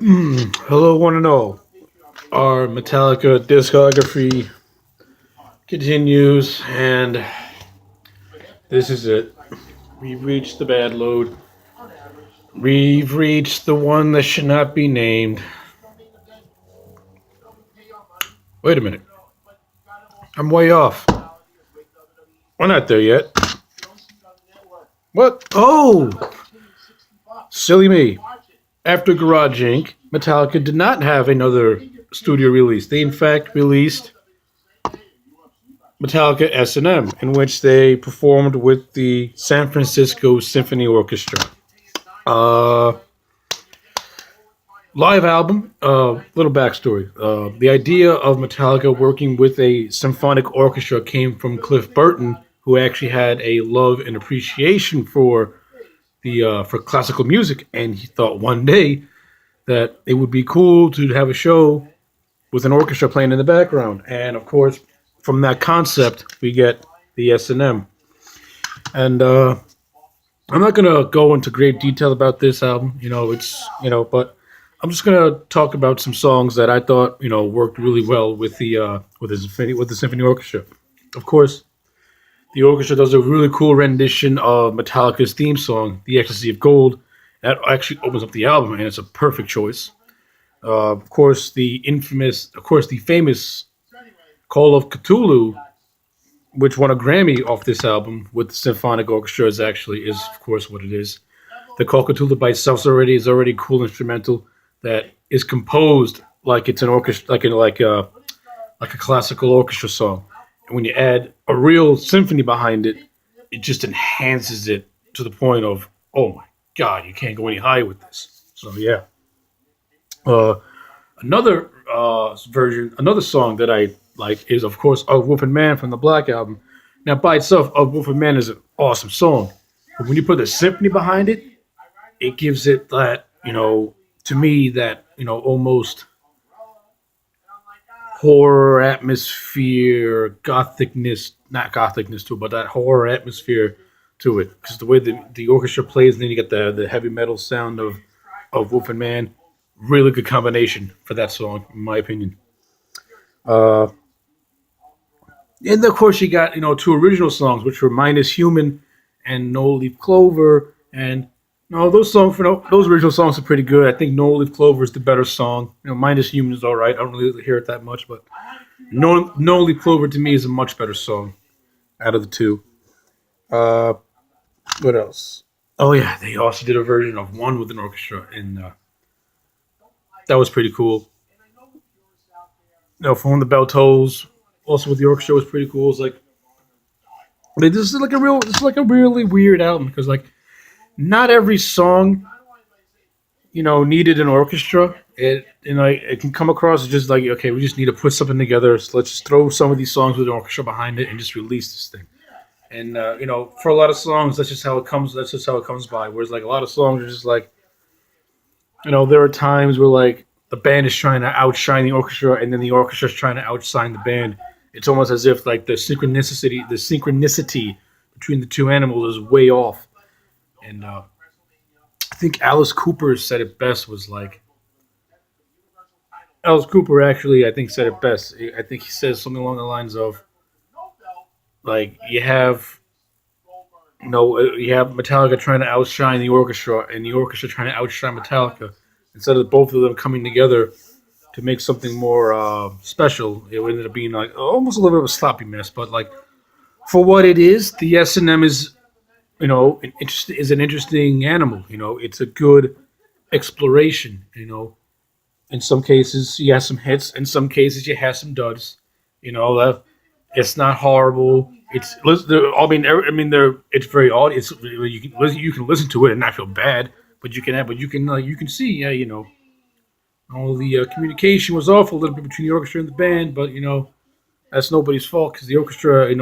Hello, one and all. Our Metallica discography continues, and this is it. We've reached the bad load. We've reached the one that should not be named. Wait a minute. I'm way off. We're not there yet. What? Oh! Silly me. After Garage Inc., Metallica did not have another studio release. They, in fact, released Metallica S&M, in which they performed with the San Francisco Symphony Orchestra. Uh, Live album. Little backstory. The idea of Metallica working with a symphonic orchestra came from Cliff Burton, who actually had a love and appreciation for classical music, and he thought one day that it would be cool to have a show with an orchestra playing in the background. And of course, from that concept, we get the S&M. And I'm not gonna go into great detail about this album. But I'm just gonna talk about some songs that I thought worked really well with the symphony orchestra. Of course, the orchestra does a really cool rendition of Metallica's theme song, "The Ecstasy of Gold." That actually opens up the album, and it's a perfect choice. The famous "Call of Cthulhu," which won a Grammy off this album with the symphonic orchestra, is of course what it is. The Call of Cthulhu by itself is already a cool instrumental that is composed like it's an orchestra, like a classical orchestra song. And when you add a real symphony behind it, it just enhances it to the point of, oh my god, you can't go any higher with this. So yeah. Uh, another song that I like is, of course, "Of Wolf and Man" from the Black Album. Now, by itself, "Of Wolf and Man" is an awesome song, but when you put the symphony behind it, it gives it to me, that almost horror atmosphere, gothicness, not gothicness to it, but that horror atmosphere to it. Because the way the orchestra plays, and then you get the heavy metal sound of Wolf and Man, really good combination for that song, in my opinion. Uh, and of course, you got two original songs, which were "Minus Human" and "No Leaf Clover," and no, those original songs are pretty good. I think "No Leaf Clover" is the better song. "Minus Human" is all right. I don't really hear it that much, but "No Leaf Clover" to me is a much better song out of the two. Uh, what else? Oh yeah, they also did a version of "One" with an orchestra, and that was pretty cool. "For Whom the Bell Tolls," also with the orchestra, was pretty cool. It's like, this is like a really weird album because like not every song needed an orchestra. It can come across as just like, okay, we just need to put something together. So let's just throw some of these songs with an orchestra behind it and just release this thing. And for a lot of songs, that's just how it comes. That's just how it comes by. Whereas like a lot of songs are just like, there are times where like the band is trying to outshine the orchestra, and then the orchestra is trying to outshine the band. It's almost as if like the synchronicity between the two animals is way off. And I think Alice Cooper said it best. Was like, Alice Cooper actually, I think, said it best. I think he says something along the lines of like, you have Metallica trying to outshine the orchestra, and the orchestra trying to outshine Metallica. Instead of both of them coming together to make something more special, it ended up being like almost a little bit of a sloppy mess. But like, for what it is, the S&M is is an interesting animal. It's a good exploration. In some cases you have some hits, in some cases you have some duds. That it's not horrible. It's very odd. You can listen to it and not feel bad, but you can see, yeah, all the communication was off a little bit between the orchestra and the band, but that's nobody's fault because the orchestra,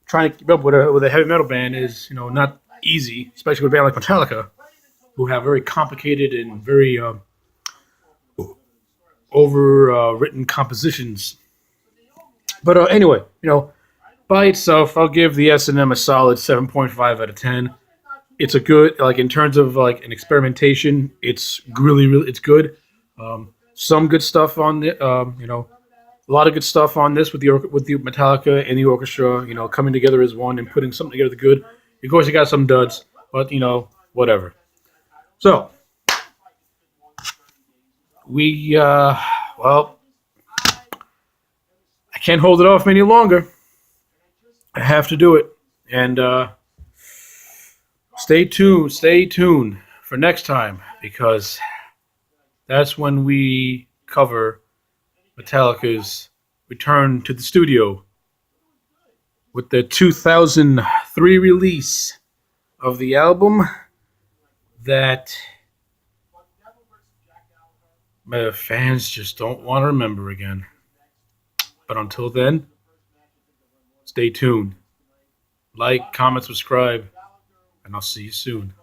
trying to keep up with a heavy metal band is not easy, especially with a band like Metallica, who have very complicated and very over written compositions. But anyway, by itself, I'll give the S&M a solid 7.5 out of 10. it's a good, like, in terms of like an experimentation. It's really it's good. Some good stuff on the a lot of good stuff on this with the Metallica and the orchestra, coming together as one and putting something together good. Of course, you got some duds, but whatever. So we, well, I can't hold it off any longer. I have to do it, and stay tuned for next time because that's when we cover Metallica's return to the studio with the 2003 release of the album that fans just don't want to remember again. But until then, stay tuned. Like, comment, subscribe, and I'll see you soon.